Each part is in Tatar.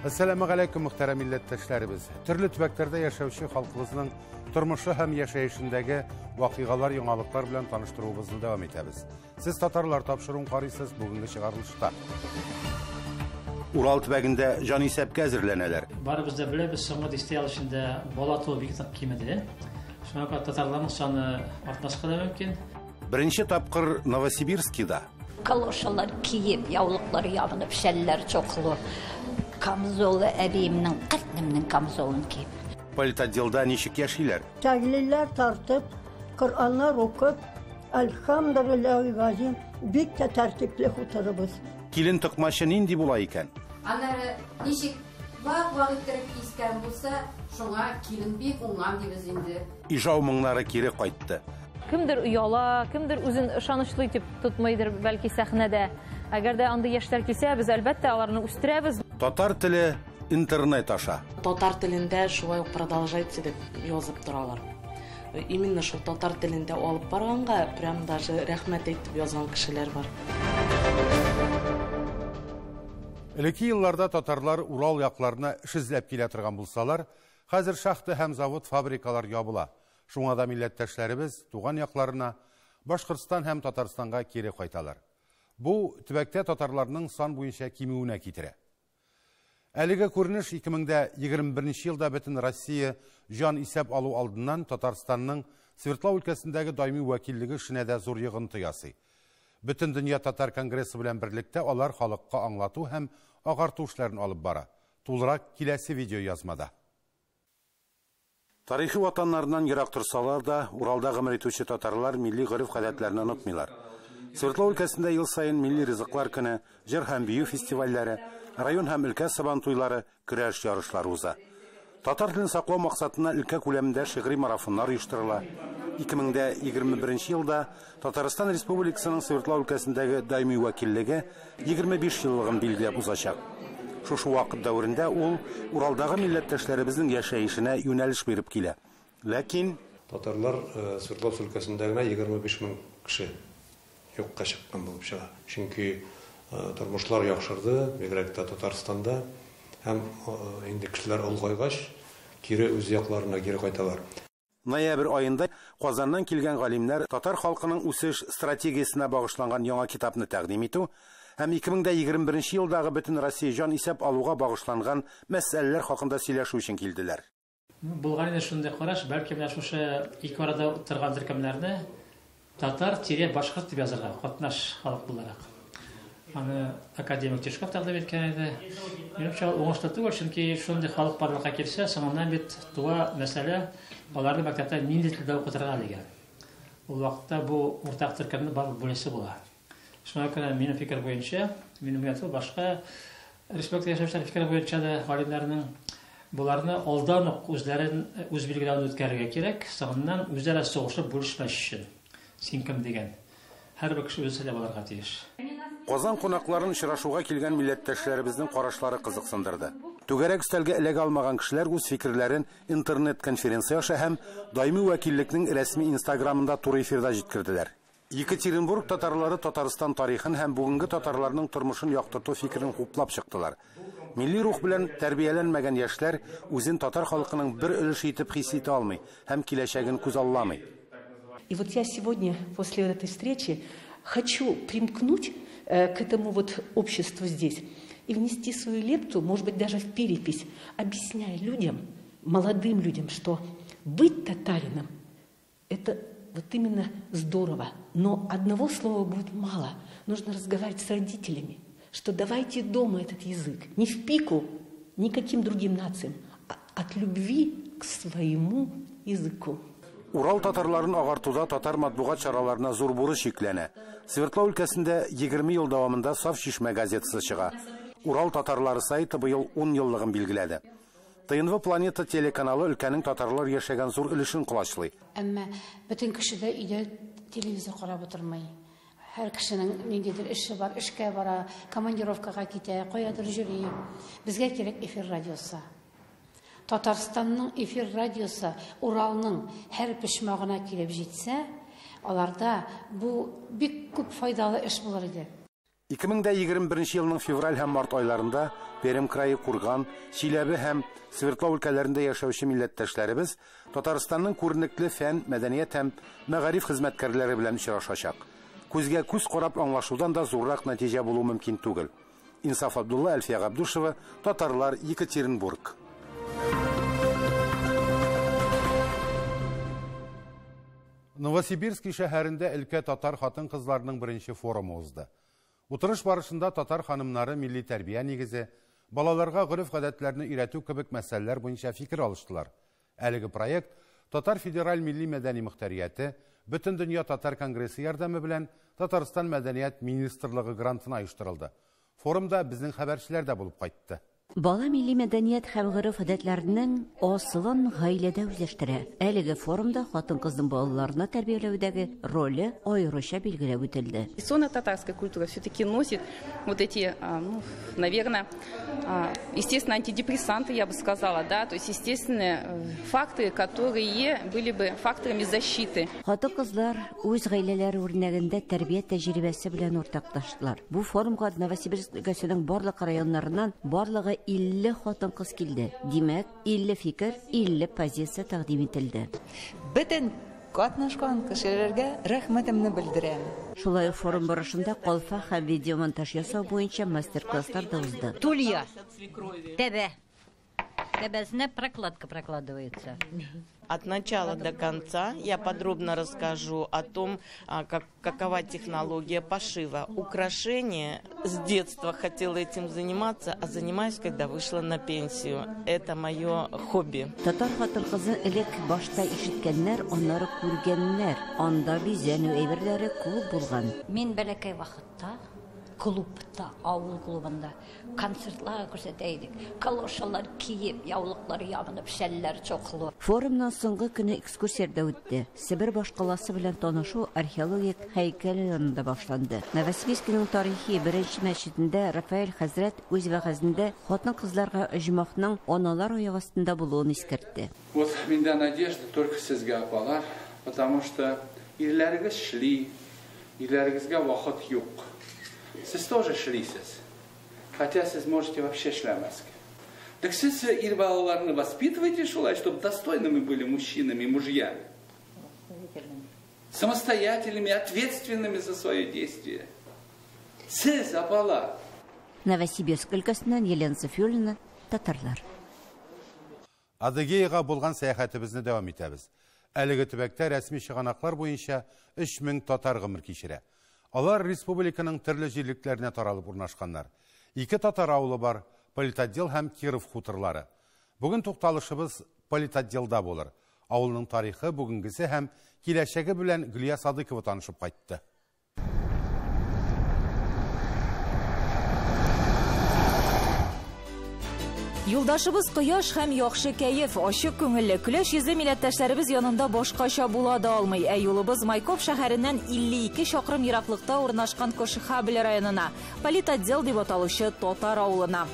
Assalamu alaikum muhtaram milletteşlerimiz. Türlü tübeklərdə yaşauşu xalqımızın turmuşu həm yaşayışındagi vaqiğalar, yoңалыклар bilan tanıştıruvumuzni davam etamiz. Siz tatarlar tapşırın qarıysız bugungi çıgarılışta. Ural tübeginde can isepke әзерләнәләр. Barımızda bilemiz, soңғы дистей алышында бала туы бик кимеде. Шуңа татарларның саны артмаска да мөмкин. Birinci tapqır Novosibirsk'da. Kaloşalar kiyip, yavlukları yabınıp, şəller çoxlu. Kamzolu əbiyiminin, qətniminin kamzolunu kiyip. Politotdelda nişik yaşaylar? Təhlillər tartıb, Qur'anlar okub, elhamdülillahi gazim, bik də tərtibli oturubuz. Kilin tıkmaşı nindi bula iken? Anları nişik vaq ettirip isken bulsa, şuna kilin bik ongan dibiz indi. İjau mыңнары kiri qaytdı. Kimdir uyala, kimdir özün ышанычлы итеп tutmaydır belki səhnədə. Əgər də anda yaşlar kilsə, biz əlbəttə аларны үстерәбез. Татар теле интернет аша. Татар телендә шулай продолжается дип язып торалар. Именно шул татар телендә алып барганга прям даже рәхмәт әйтеп язган кешеләр бар. Элекке елларда татарлар Урал якларына эш эзләп килә торган булсалар, хәзер шахта һәм завод, фабрикалар ябыла. Шуңа да милләттәшләребез туган якларына Башкортстан һәм Татарстанга кире кайталар. Бу төбәктә татарларның сан буенча кимүенә китерә. Әлеге күренеш 2021 елда бөтен Россия жан исәп алу алдыннан Татарстанның Свердлов өлкәсендәге даими вәкиллеге эшенә дә зур йогынты ясый. Бөтен дөнья татар конгрессы белән берлектә алар халыкка аңлату һәм агарту эшләрен алып бара. Тулырак киләсе видео язмада. Тарихи ватаннарынан ерак торсалар да, Уралда гомер итүче татарлар милли гореф-гадәтләрне онытмыйлар. Свердлов өлкәсендә ел сайын милли ризыклар көне, җыр һәм бию фестивальләре, район һәм өлкә сабан туйлары, көрәш ярышлары уза. Татар телен саклау максатына өлкә күләмендә шигъри марафоннар оештырыла. 2021 елда Татарстан Республикасының Свердлов өлкәсендәге даими вәкиллеге 25 еллыгын билгеләп узачак. Шушы вакыт дәврендә ул Уралдагы милләттәшләребезнең яшәешенә юнәлеш биреп килә. Ләкин татарлар Свердлов өлкәсендәге 25 мең кеше юкка чыккан булып чыга. Чөнки тормышлар яхшырды, бигрәк тә Татарстанда һәм инде кешеләр олгайгач, кире үз якларына кире кайталар. Ноябрь айында Казаннан килгән галимнәр татар халкының үсеш стратегиясенә багышланган яңа китапны тәкъдим итү һәм 2021 елдагы бөтен Россия жан исәп алуга багышланган мәсьәләләр хакында сөйләшү өчен килделәр. Булган инде шундый караш, бәлки менә шушы ике арада торган төркемнәрне татар-башкорт дип язарга, катнаш халык буларак. Аны академик Тишков тәкъдим иткән иде. Минемчә, уңышлы түгел, чөнки шундый халык барлыкка килсә, соңыннан бит туа мәсьәлә аларны мәктәптә нинди телдә укытырга дигән. Ул вакытта бу уртак төркемне бар бүлесе була. Шуңа күрә минем фикер буенча, минем яту башка республика яшәүчеләр фикере буенча да галимнәрнең буларны алдан ук үзләрен үз билгеләрен үткәрергә кирәк, соңыннан үзара сугышып бүлешмәс өчен. Син кем дигән. Һәрбер кеше үзе сәләм алырга тиеш. Казан кунакларын очрашуга килгән милләттәшләребезнең карашлары кызыксындырды. Түгәрәк өстәлгә эләгә алмаган кешеләр үз фикерләрен интернет-конференция аша һәм даими вәкиллекнең рәсми Инстаграмында туры эфирда җиткерделәр. Екатеринбург татарлары Татарстан тарихын һәм бүгенге татарларның тормышын яктырту фикерен хуплап чыктылар. Милли рух белән тәрбияләнмәгән яшьләр үзен татар халкының бер өлеше итеп хис итә алмый һәм киләчәген күз алламый. И вот я сегодня после этой встречи хочу примкнуть к этому вот обществу здесь и внести свою лепту, может быть, даже в перепись, объясняя людям, молодым людям, что быть татарином – это вот именно здорово. Но одного слова будет мало. Нужно разговаривать с родителями, что давайте дома этот язык не в пику никаким другим нациям, а от любви к своему языку. Урал татарларын агартуда татар матбугат чараларына зур бурыч йөкләнә. Свердлов өлкәсендә 20 ел дәвамында Саф Шишмә газетасы чыга. Урал татарлары сайты быел 10 еллыгын билгеләде. ТНВ Планета телеканалы өлкәнең татарлар яшәгән зур өлешен кулачлый. Әмма бөтен кеше дә өйдә телевизор карап утырмый. Һәр кешенең ниндидер эше бар, эшкә бара, командировкага китә, каядыр йөри. Безгә кирәк эфир радиосы. Татарстанның эфир радиосы Уралның һәр почмагына килеп җитсә, аларда бу бик күп файдалы эш булыр иде. 2021 елның февраль һәм март айларында Пермь крае, Курган, Чиләбе һәм Свердлов өлкәләрендә яшәүче милләттәшләребез Татарстанның күренекле фән, мәдәният һәм мәгариф хезмәткәрләре белән очрашачак. Күзгә күз карап аңлашудан да зуррак нәтиҗә булу мөмкин түгел. Инсаф Абдулла, Әлфия Габдушева, Татарлар, Екатеринбург. Новосибирск шәһәрендә өлкә татар хатын-кызларының беренче форумы узды. Утырыш барышында татар ханымнары милли тәрбия нигезе, балаларга гореф-гадәтләрне өйрәтү кебек мәсьәләләр буенча фикер алыштылар. Әлеге проект Татар федераль милли мәдәни мөхтәрияте, Бөтен дөнья татар конгрессы ярдәме белән Татарстан мәдәният министрлыгы грантына оештырылды. Форумда безнең хәбәрчеләр дә булып кайтты. Бала милли мәдәният һәм гореф-гадәтләрнең асылын гаиләдә үзләштерә. Әлеге форумда хатын-кызның балаларны тәрбияләүдәге роле аеруча билгеләп үтелде. Традиционно-татарская культура все-таки носит вот эти, наверное, естественно, антидепрессанты, я бы сказала, да, то есть естественные факторы, которые были бы факторами защиты. Хатын-кызлар үз гаиләләре үрнәгендә тәрбия тәҗрибәсе белән уртаклаштылар. Бу форумга Новосибирск өлкәсенең барлык районнарыннан барлыгы 50 хатын-кыз килде. Димәк, 50 фикер, 50 позиция тәкъдим ителде. Бөтен катнашкан кешеләргә рәхмәтемне белдерәм. Шулай форум барышында калфа һәм видеомонтаж ясау буенча мастер-класслар да узды. Тулья. Тебе. Тебезне прокладка прокладывается. От начала до конца я подробно расскажу о том, какова технология пошива. Украшения с детства хотела этим заниматься, а занимаюсь, когда вышла на пенсию. Это мое хобби. Татар хатын-кызы элек башта ишеткәннәр, аннары күргәннәр. Анда бизәнү әйберләре күп булган. Мин бәләкәй вакытта клубта, авыл клубында концертлар күрсәтәйдек. Калошалар киеп, яулыклар ябынып, шәлләр чоклы. Форумның соңгы көне экскурсиядә үтте. Себер башкаласы белән танышу археологик һәйкәл янында башланды. Новосибирскның тарихи беренче мәчетендә Рафаэль хәзрәт үз вәгазендә хатын-кызларга оҗмахның аналар аяк астында булуын искәртте. Вот миндә надежда только сезгә апалар, потому что ирләрегез шли, ирләрегезгә вакыт юк. Сез тоже шлисез, хотя сез можете вообще шлямаски. Так сез ирбалаларны воспитывайте шулай, чтобы достойными были мужчинами и мужьями. Самостоятельными, ответственными за свое действие. Сез апала. Новосибирск өлкәсеннән Елена Софиуллина, Татарлар. Адыгеяга булган сәяхәтебезне дәвам итәбез. Әлеге төбәктә рәсми чыганаклар буенча 3000 татар гомер кичерә. Алар республиканың төрле җирлекләренә таралып урнашканнар. 2 татар авылы бар, Политотдел һәм Киров хутырлары. Бүген тукталышыбыз Политотделда булыр. Авылның тарихы, бүгенгесе һәм киләчәге белән Гөлия Садыкова танышып кайтты. Юлдашыбыз Кояш һәм яхшы кәеф, ачык күңелле, көләш йөзле милләттәшләребез янында башкача була да алмый. Юлыбыз Майков шәһәреннән 52 чакрым ераклыкта урнашкан Кошехабле районына, Политотдел дип аталучы татар авылына.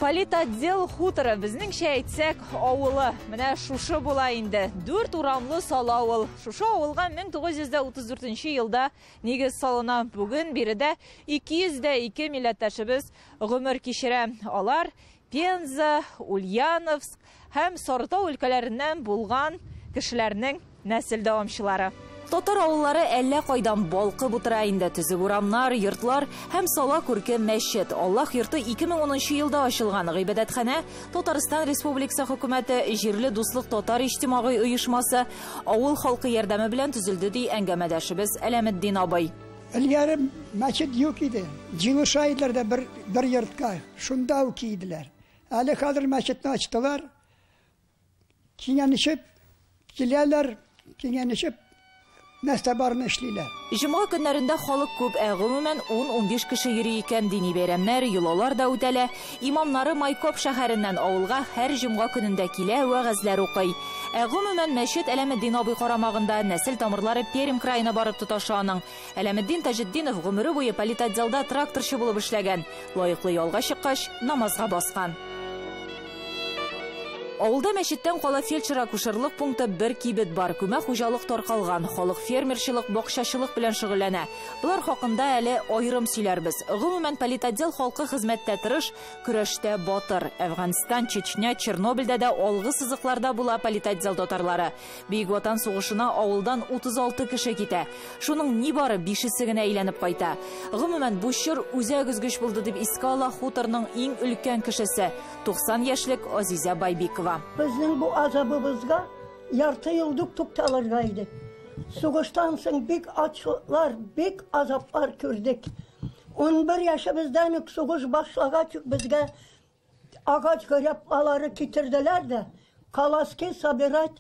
Политотдел хуторы, безнеңчә әйтсәк, авылы. Менә шушы була инде. 4 урамлы сала авыл. Шушы авылга 1934 елда нигез салына. Бүген биредә 202 милләттәшебез гомер кичерә. Алар Пенза, Ульяновск һәм Сарытау өлкәләреннән булган кешеләрнең нәсел дәвамчылары. Татар авыллары әллә кайдан балкып утыра инде. Төзек урамнар, йортлар һәм сала күркәм мәчет. Аллаһ йорты 2010 елда ачылган. Гыйбадәтханә Татарстан Республикасы хөкүмәте җирле дуслык татар иҗтимагый оешмасы авыл халкы ярдәме белән төзелде ди әңгәмәдәшебез Әләметдин абый. Элгәре мәчет юк иде. Җиңүшайдылар да бер йортка. Шунда ук иделәр. Әле хәзер мәчетне ачтылар. Киңәнешеп киләләр, киңәнешеп Мәстәбарны эшлиләр. Җомга көннәрендә халык күп, гомумән 10-15 кеше йөри икән. Дини бәйрәмнәр, йолалар да үтәлә. Имамнары Майкоп шәһәреннән авылга һәр җомга көнендә килә, вәгазьләр укый. Гомумән мәчет Әләметдин абый карамагында, нәсел тамырлары Пермь краена барып тоташа аның. Әләметдин Таҗетдинов гомере буе Политотделда тракторчы булып эшләгән. Лаеклы ялга чыккач, намазга баскан. Авылда мәчеттән кала фельдшер акушерлык пункты бер кибет бар. Күмә хуҗалык таркалган, халык фермерчылык, бакчачылык белән шөгыльләнә. Булар хакында әле аерым сөйләрбез. Гомумән политотдел халкы хезмәттә тырыш, көрәштә батыр. Әфганстан, Чечня, Чернобыльдә дә алгы сызыкларда була политотдел татарлары. Бөек Ватан сугышына авылдан 36 кеше китә. Шуның нибары 5-се генә әйләнеп кайта. Гомумән бу чор үзәк үзгеч булды дип искә ала хуторның иң өлкән кешесе 90 яшьлек Азиза Байбикова. Bizning bu azabımızga yartı yıldık tutalırga idi. Soğuştan soň bek açlar, bek azaplar gördük. 11 yaşımızdan soğuş başlagaç bizge ağaç garaplaları getirdiler de Kalaski Sabirat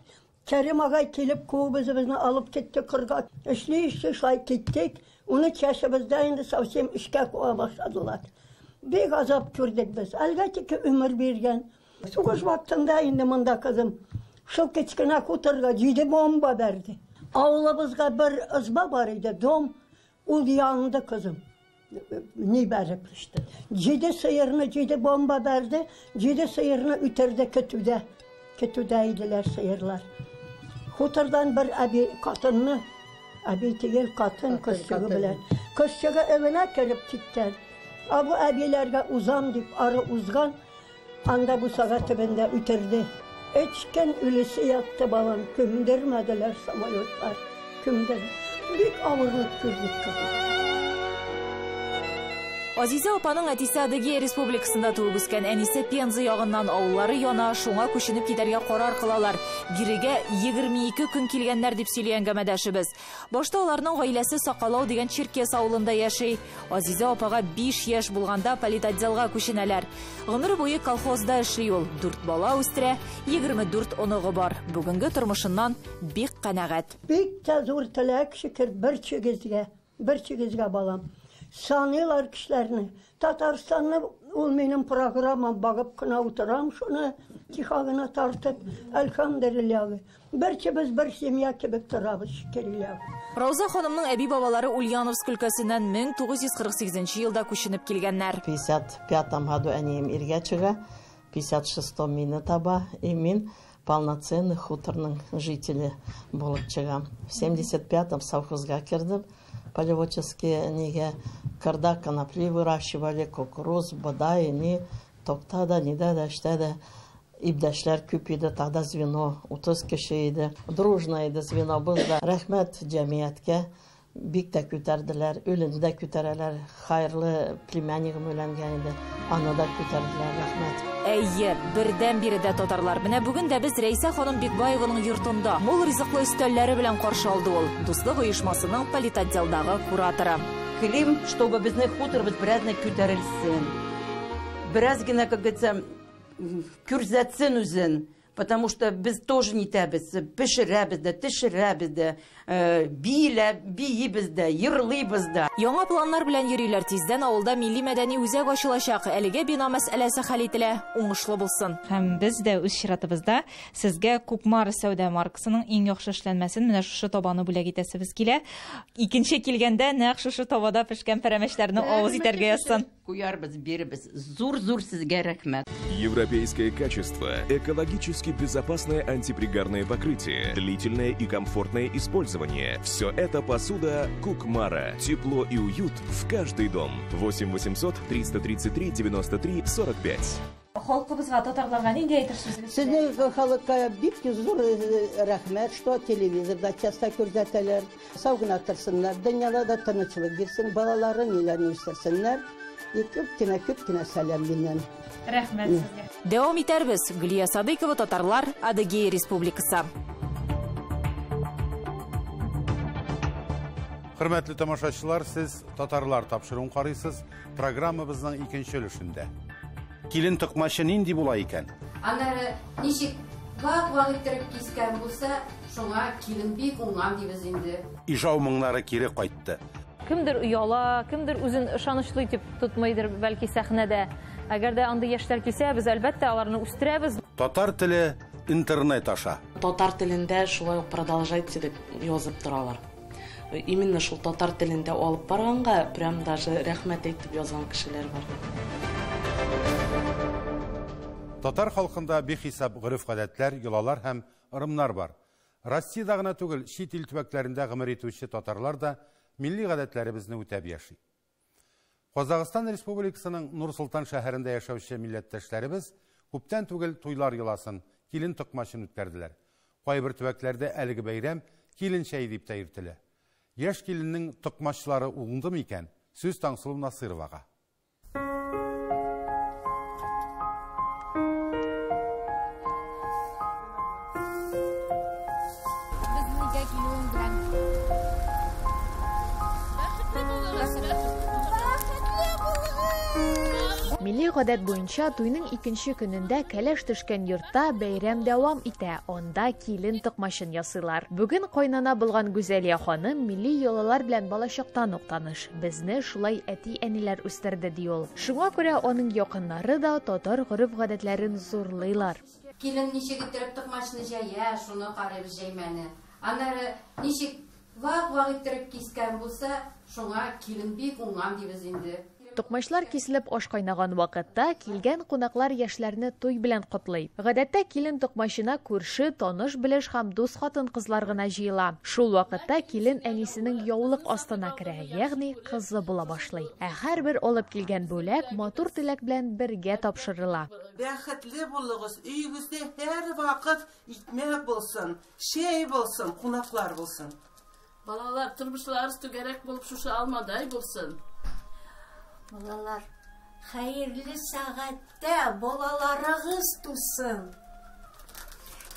Kerim ağay kelip bizni alıp gitti kırga. İşli şay gittik. 13 yaşımızda indi savsem işe koya başladılar. Bek azap gördük biz. Elbette ki ömür bergen. Soğuş vaktinde indi mında kızım. Şu keçkine kuturga cidi bomba verdi. Avlımızda bir ızba var idi, dom. O yandı kızım. Ne verip işte. Cidi sıyırını, cidi bomba verdi. Cidi sıyırını üterdi kötüde. Kötüdeydiler sıyırlar. Kuturdan bir abi katını, abi değil katın kızçığı bilen. Kızçığı evine girip gitti. Bu abilerge uzam deyip arı uzgan. Anda bu saati bende üterdi. Eçken ülüsü yattı balam. Kümdürmediler samolyotlar. Büyük ağırlık gördük kızım. Азиза апаның әтисе Адыгея Республикасында туып үскән, әнисе Пенза ягыннан авыллары яна, шуңа күченеп китәргә карар кылалар. Гирегә 22 көн килгәннәр дип сөйләгән гамәдәшебез. Башта аларның гаиләсе Сакалау дигән Черкес авылында яши. Азиза апага 5 яшь булганда политотделга күченәләр. Гомер буе колхозда эшли ул. 4 бала үстерә, 24 оныгы бар. Бүгенге тормышыннан бик канәгать. Бик зур теләк шикер bir çigizge balam. Sanıyorlar kişilerini. Tataristan'da ol benim programım bakıp kına oturam şunu tihagına tartıp elhamdülillah. Berçe biz bir semya kebek tarabız şükürler. Рауза ханымның әби бабалары Ульяновск өлкәсеннән 1948 елда күченеп килгәннәр. 55 году әнием иргә чыга, 56 мине таба, и мин полноценный хуторның жители булып чыгам. В 75-м совхозга кирдим. Полеводческие неге кырда конопли выращивали, кукуруз, бодай, не токтада, нидада, штада. İbdeşler küpüydü, tağda звено, 30 kişiydi. Дружнaydı звено bizde. Rahmet cemiyetke bik de küterdiler, ölünü de kütereler. Hayırlı plемянигim ölengen idi. Anı da küterdiler, rahmet. Әйе, бердән бире дә татарлар. Менә бүген дә без Рәйсә ханым Бикбаеваның йортында мул ризыклы өстәлләре белән каршы алды ул. Дуслык оешмасының политотделдагы кураторы. Телим, чтобы безнең хуторыбыз беразны күтәрелсен. Беразгына, как говорится, күрсәтсен үзен, потому что без тоже не тәбез, пешерәбез дә, тешерәбез дә, биебез дә, йырлыйбыз да. Яңа планнар белән йөриләр, тиздән авылда милли мәдәни үзәк ачылачак. Әлегә бина мәсьәләсе хәл ителә, уңышлы булсын. Һәм без дә үз чиратыбызда сезгә Кукмар сәүдә маркасының иң яхшы эшләнмәсен менә шушы табаны бүләк итәсебез килә. Икенче килгәндә нәкъ шушы табада пешкән пәрәмәчләрне авыз итәргә язсын. Куярбыз, беребез. Зур-зур сезгә рәхмәт. Европейское качество, экологически безопасное антипригарное покрытие, длительное и комфортное использование. Все это посуда Кукмара. Тепло и уют в каждый дом. 8 800 333 93 45. Халкыбызга, татарларга нинди әйтерсез? Сезнең халыкка бик зур рәхмәт, что телевизорда часто күрсәтәләр. Сау гына торсыннар, дөньяда да тынычлык бирсен, балалары ниләрне үстерсеннәр. Күп кенә сәлам миннән. Рәхмәт сезгә. Дәвам итәрбез. Гөлия Садыкова, татарлар, Адыгея Республикасы. Хөрмәтле тамашачылар, сез татарлар тапшыруын карыйсыз. Программабызның икенче өлешендә. Килен тыкмачы нинди була икән? Аннары ничек вак иттереп кискән булса, шуңа килен бик уңган дибез инде. Ижау моңнары кире кайтты. Кемдер уяла, кемдер үзен ышанычлы итеп тотмыйдыр, бәлки сәхнәдә. Әгәр дә андый яшьләр килсә, без әлбәттә аларны үстерәбез. Татар теле интернет аша. Татар телендә шулай ук продолжайте дип язып торалар. Именно шул татар телендә алып барганга прям даже рәхмәт әйтеп язган кешеләр бар. Татар халкында бихисап гырыф-гадәтләр, йолалар һәм ырымнар бар. Россиядә гына түгел, чит ил төбәкләрендә гомер итүче татарлар да милли гадәтләребезне үтәп яши. Казакстан Республикасының Нур-Султан шәһәрендә яшәүче милләттәшләребез күптән түгел туйлар йоласын, килен токмашын үткәрделәр. Кайбер төбәкләрдә әлеге бәйрәм килен чәй дип тә йөртелә. Яшь киленнең токмачлары уңдымы икән? Сүз Таңсылу Насыровага. Милли гадәт буенча туйның икенче көнендә кәләш төшкән йортта бәйрәм дәвам итә. Онда килен токмашын ясыйлар. Бүген кайнана булган Гүзәлия ханым милли йолалар белән балачактан ук таныш. Безне шулай әти-әниләр үстерде ди ул. Шуңа күрә аның якыннары да татар гырыф-гадәтләрен зурлыйлар. Килен ничек иттереп токмашны җая, шуны карыйбыз җәймәне. Аннары ничек вак-вак иттереп кискән булса, шуңа килен бик уңган дибез инде. Токмачлар киселеп аш кайнаган вакытта килгән кунаклар яшьләрне туй белән котлый. Гадәттә килен токмашына күрше, таныш, белеш һәм дус хатын-кызлар гына җыела. Шул вакытта килен әнисенең яулык астына керә, ягъни кызы була башлый. Ә һәрбер алып килгән бүләк матур теләк белән бергә тапшырыла. Бәхетле булыгыз, өйегездә һәр вакыт икмәк булсын, чәй булсын, кунаклар булсын. Балалар, тормышларыбыз түгәрәк булып шушы алмадай булсын. Балалар, хәерле сәгатьтә балаларыгыз тусын.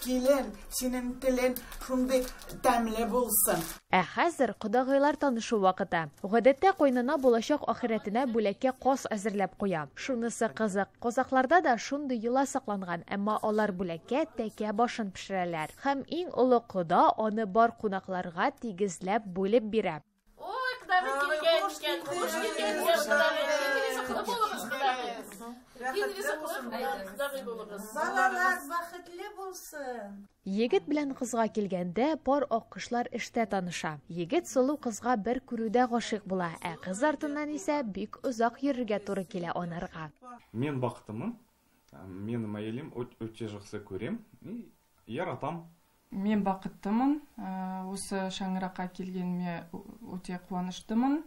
Килен, синең телең шундый тәмле булсын. Ә хәзер кодагыйлар танышу вакыты. Гадәттә кайнана булачак ахирәтенә бүләккә кас әзерләп куя. Шунысы кызык. Казакларда да шундый йола сакланган, әмма алар бүләккә тәкә башын пешерәләр. Һәм иң олы кода аны бар кунакларга тигезләп бүлеп бирә. Балалар бәхетле булсын. Егет белән кызга килгәндә пар аккышлар эштә таныша. Егет сылу кызга бер күрүдә гашыйк була, ә кыз артыннан исә бик озак йөрергә туры килә анарга. Мен бактымын. Мен мәйлем өтә яхшы күрәм и яратам. Мен бақыттымын, осы шаңыраққа келгеніме өте қуаныштымын.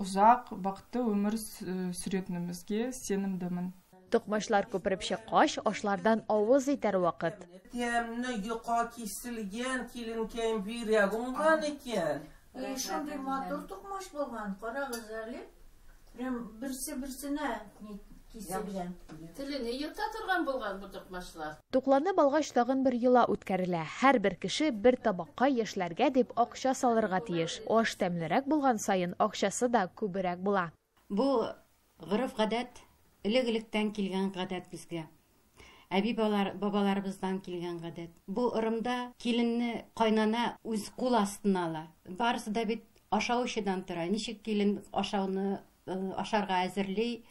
Ұзақ бақытты өмір сүретінімізге сенімдімін. Токмашлар көпіріп шыққаш, ашлардан ауыз етер вақыт. Тәмні юқа кесілген келінкәйін бирәк ұңған екен. Шондай матур токмаш болған, қарағыз әлі. Бірсі-бірсіне киселген. Телене йырта торган булган бу токмашлар. Тукланып алгач тагын бер йола үткәрелә. Һәрбер кеше бер табакка яшьләргә дип акча салырга тиеш. Аш тәмлерәк булган сайын акчасы да күбрәк була. Бу гырыф-гадәт элек-электән килгән гадәт безгә. Әби бабаларыбыздан килгән гадәт. Бу ырымда киленне кайнана үз кул астына ала. Барысы да бит ашаучыдан тора. Ничек килен ашауны ашарга әзерли,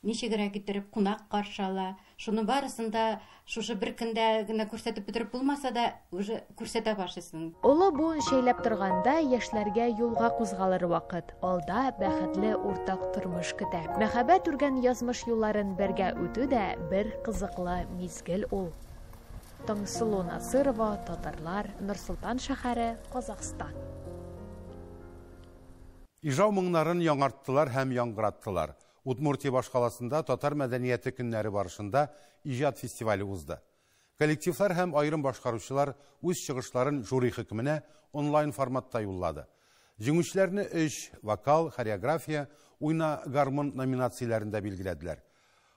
ничегрәк иттереп кунак каршы ала. Шуны барысында шушы бер көндә генә күрсәтеп бетереп булмаса да, уже күрсәтә башлыйсың. Улы буын шәйләп торганда яшьләргә юлга кузгалыр вакыт. Алда бәхетле уртак тормыш көтә. Мәхәббәт үргән язмыш юлларын бергә үтү дә бер кызыклы мизгел ул. Таңсылу Насырова, татарлар, Нур-Султан шәһәре, Казакстан. Ижау моңнарын яңарттылар һәм яңгыраттылар. Удмуртия башкаласында татар мәдәнияте көннәре барышында иҗат фестивале узды. Коллективлар һәм айрым башкаручылар үз чыгышларын жюри хөкеменә онлайн форматта юллады. Җиңүчеләрне 3 вокал, хореография, уйна, гармон номинацияләрендә билгеләделәр.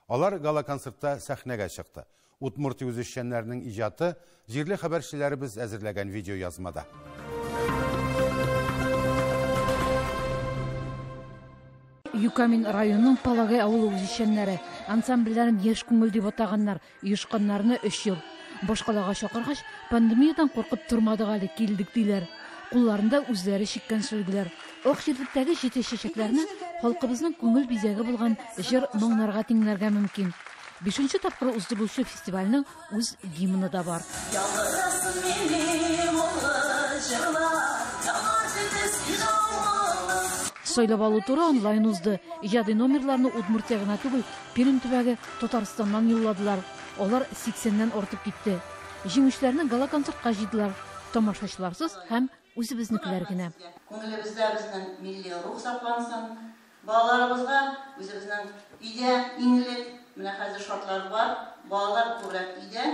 Алар гала-концертта сәхнәгә чыкты. Удмуртия үзешчәннәренең иҗаты җирле хәбәрчеләребез әзерләгән видео язмада. Юкамин районының Палагай авылы үзешчәннәре, ансамбльләрен яшь күңел дип атаганнар, оешканнарны 3 ел. Башкалага чакыргач, пандемиядан куркып тормадык әле, килдек диләр. Кулларында үзләре чиккән шөлгеләр. Ак җирдәге җитеш чәчәкләрне халкыбызның күңел бизәге булган җыр моңнарга тиңләргә мөмкин. 5нче тапкыр уздырылучы фестивальнең үз гимны да бар. Сойлап алу туры онлайн узды. Ижади номерларны Удмуртия гына түгел, Пермь төбәге Татарстаннан юлладылар. Олар 80-нән артып китте. Җиңүчеләрне гала-концертка җыйдылар. Тамашачыларсыз һәм үзебезнекеләр генә. Күңелебездә безнең милли рух саклансын. Балаларыбызга үзебезнең өйдә иңлек, менә хәзер шартлар бар. Балалар күбрәк өйдә,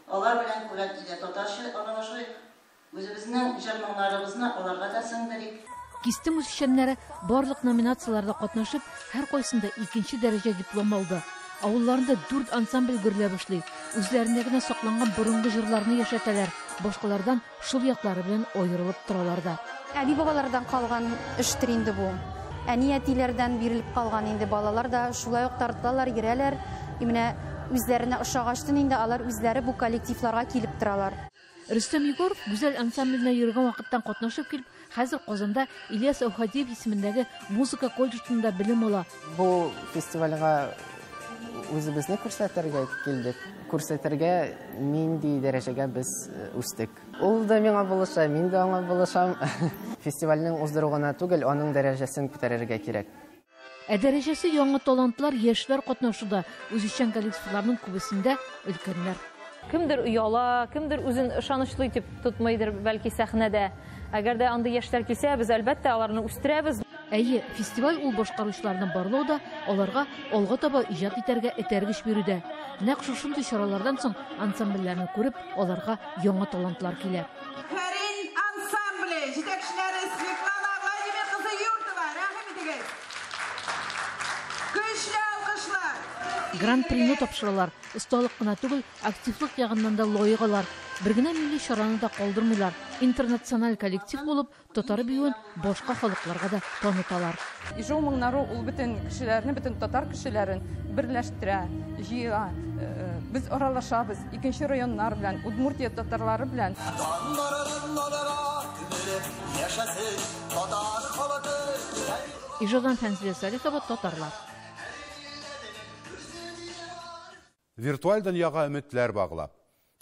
алар белән күбрәк өйдә татарча аралашыйк. Үзебезнең җырманнарыбызны аларга да сеңдерик. Кисте музыканнары барлык номинацияларда катнашып, һәр кайсында 2нче дәрәҗә диплом алды. Авылларында 4 ансамбль гөрләп эшли. Үзләрендә генә сакланган борынгы җырларны яшәтәләр. Башкалардан шул яклары белән аерылып торалар да. Әби-бабалардан калган эштер инде бу. Әни-әтиләрдән бирелеп калган инде балалар да шулай ук тарталар, йөрәләр. Менә үзләренә ошагаштын инде алар үзләре бу коллективларга килеп торалар. Рөстәм Егоров гүзәл ансамбленә йөргән вакыттан катнашып килеп, хәзер Казанда Ильяс Аухадиев исемендәге музыка колледжында белем ала. Бу фестивальгә үзебезне күрсәтергә килдек. Күрсәтергә нинди дәрәҗәгә без үстек. Ул да миңа булыша, мин дә аңа булышам. Фестивальнең уздыруына түгел, аның дәрәҗәсен күтәрергә кирәк. Дәрәҗәсе яңа талантлар, яшьләр катнашуда. Үзешчән коллективларның күбесендә өлкәннәр. Кемдер уяла, кемдер үзен ышанычлы итеп тотмыйдыр бәлки сәхнәдә. Әгәр дә андый яшьләр килсә, без әлбәттә аларны үстерәбез. Әйе, фестиваль ул башкаручыларның барлыгы аларга алга таба иҗат итәргә этәргеч бирүдә. Нәкъ шушындый чаралардан соң ансамбльләрне күреп, аларга яңа талантлар килә. Фәрин ансамбле җитәкчеләре Светлана Владимир кызы Юртова, рәхим итегез. Көчле алкышлар. Гран-прины тапшыралар. Осталык кына түгел, активлык ягыннан да лаек алар. Бер генә милли чараны да калдырмыйлар. Интернациональ коллектив булып, татар биюен башка халыкларга да таныталар. Ижау моңнары ул бөтен кешеләрне, бөтен татар кешеләрен берләштерә, җыя. Без аралашабыз, 2нче районнар белән, Удмуртия татарлары белән. Ижаудан Фәнзилә Салихова, татарлар. Виртуаль дөньяга өметләр баглап.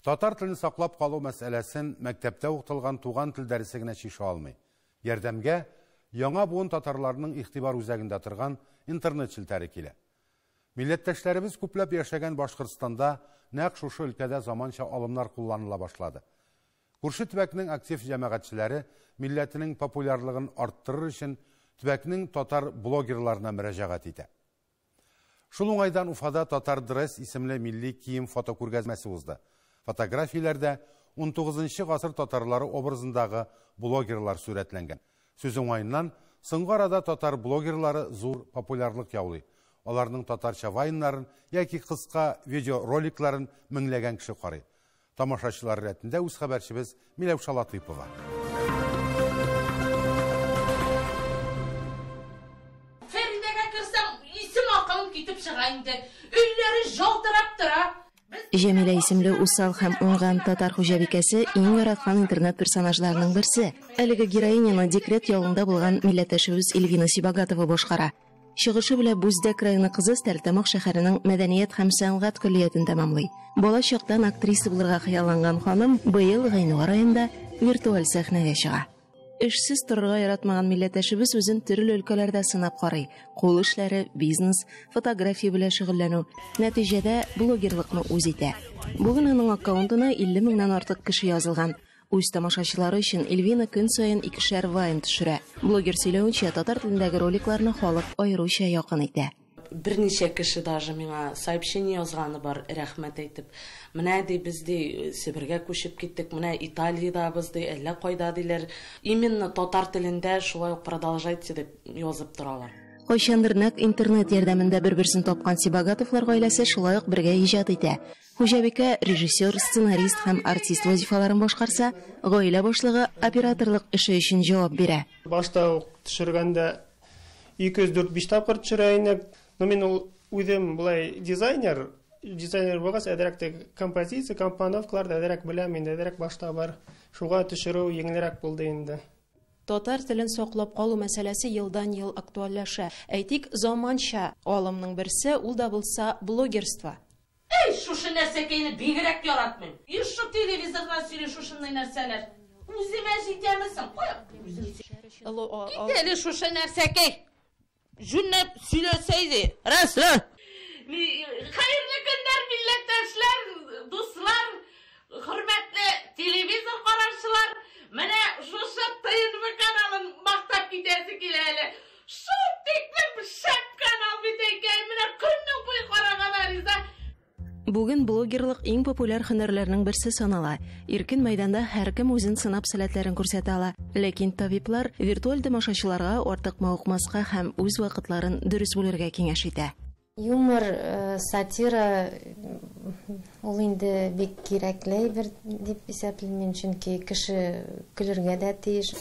Татар телен саклап калу мәсьәләсен мәктәптә укытылган туган тел дәресе генә чишә алмый. Ярдәмгә яңа буын татарларның игътибар үзәгендә торган интернет челтәре килә. Милләттәшләребез күпләп яшәгән Башкортстанда нәкъ шушы өлкәдә заманча алымнар кулланыла башлады. Күрше төбәкнең актив җәмәгатьчеләре милләтенең популярлыгын арттырыр өчен төбәкнең татар блогерларына мөрәҗәгать итә. Шул уңайдан Уфада Татар Дресс исемле милли кием фотокүргәзмәсе узды. Фотографияләрдә 19-нчы гасыр татарлары образындагы блогерлар сурәтләнгән. Сүз уңаеннан соңгы арада татар блогерлары зур популярлык яулый. Аларның татарча вайннарын яки кыска видеороликларын меңләгән кеше карый. Тамашачылар рәтендә үз хәбәрчебез Миләүшә Латыйпова. Фәридәгә керсәм, исем акылым китеп чыга инде. Өйләре жалтырап тора. Җәмилә исемле усал һәм уңган татар хуҗабикәсе иң яраткан интернет персонажларының берсе. Әлеге героиняны декрет ялында булган милләттәшебез Эльвина Сибагатова башкара. Чыгышы белән Бүздәк районы кызы Стәрлетамак шәһәренең мәдәният һәм сәнгать көллиятен тәмамлый. Бала чактан актриса булырга хыялланган ханым быел Гайнуар аенда виртуаль сәхнәгә чыга. Эшсез торырга яратмаган милләттәшебез үзен төрле өлкәләрдә сынап карый. Кул эшләре, бизнес, фотография белән шөгыльләнү. Нәтиҗәдә блогерлыкны үз итә. Бүген аның аккаунтына 50 меңнән артык кеше язылган. Үз тамашачылары өчен Эльвина көн саен 2 вайн төшерә. Блогер сөйләвенчә, татар телендәге роликларны халык аеруча якын итә. Берничә кеше даже миңа сообщение язганы бар, рәхмәт әйтеп. Менә ди без ди Себергә күчеп киттек, менә Италиядабыз ди, әллә кайда диләр. Именно татар телендә шулай ук продолжайте дип язып торалар. Кайчандыр нәкъ интернет ярдәмендә бер-берсен тапкан Сибагатовлар гаиләсе шулай ук бергә иҗат итә. Хуҗабикә режиссер, сценарист һәм артист вазифаларын башкарса, гаилә башлыгы операторлык эше өчен җавап бирә. Башта төшергәндә 204-5 тапкыр төшерә инек. Но мин үзем булай дизайнер булгас, әдәрәк композиция, компоновкаларда әдәрәк беләм инде, әдәрәк башта бар. Шуга төшерү еңелрәк булды инде. Татар телен саклап калу мәсьәләсе елдан-ел актуальләшә. Әйтик, заманча алымның берсе ул да булса блогерство. Эй, шушы нәрсәкәйне бигрәк яратмыйм. Ишо телевизордан сөйлә шушындай нәрсәләр. Үземә җитәмесең, кая? Китәле шушы нәрсәкәй. Жүннеп сөйлесейді. Рәсілі. Hayırlı günler milletteşler, dostlar, hürmetli televizyon karşılar. Mene şu TNV kanalın maktap gidesi kileli. Şu teklip şak kanal biteyken mene күннің буй қарағанарызда. Бүген блогерлык иң популяр һөнәрләрнең берсе санала. Иркен мәйданда һәркем үзен сынап сәләтләрен күрсәтә ала. Ләкин табиблар виртуаль тамашачыларга артык мавыкмаска һәм үз вакытларын дөрес бүләргә киңәш итә. Юмор, сатира ул инде бик кирәкле бер дип исәплим, чөнки кеше көләргә дә тиеш.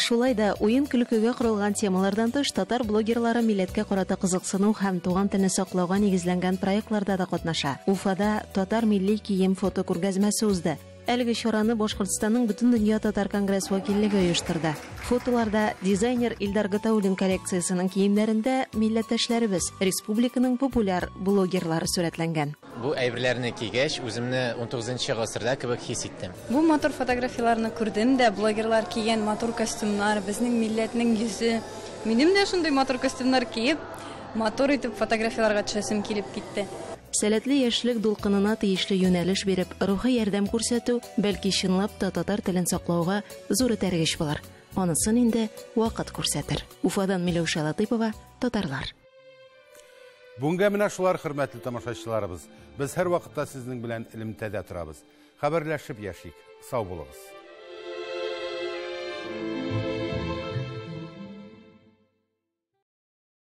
Шулай да уен көлкегә корылган темалардан тыш татар блогерлары милләткә карата кызыксыну һәм туган телне саклауга нигезләнгән проектларда да катнаша. Уфада татар милли кием фото күргәзмәсе узды. Әлеге чараны Башкортстанның бөтен дөнья татар конгресс вәкиллеге оештырды. Фотоларда дизайнер Илдар Гатауллин коллекциясының киемнәрендә милләттәшләребез, республиканың популяр блогерлары сурәтләнгән. Бу әйберләрне кигәч, үземне 19-нчы гасырда кебек хис иттем. Бу матур фотографияларны күрдем дә, блогерлар кигән матур костюмнар, безнең милләтнең йөзе. Минем дә шундый матур костюмнар киеп, матур итеп фотографияларга төшәсем килеп китте. Сәләтле яшьлек дулкынына тиешле юнәлеш биреп, рухи ярдәм күрсәтү, бәлки чынлап та татар телен саклауга зур этәргеч булыр. Анысын инде вакыт күрсәтер. Уфадан Миләүшә Латыйпова, татарлар. Бүгенге менә шулар, хөрмәтле тамашачыларыбыз. Без һәр вакытта сезнең белән элемтәдә торабыз. Хәбәрләшеп яшик. Сау булыгыз.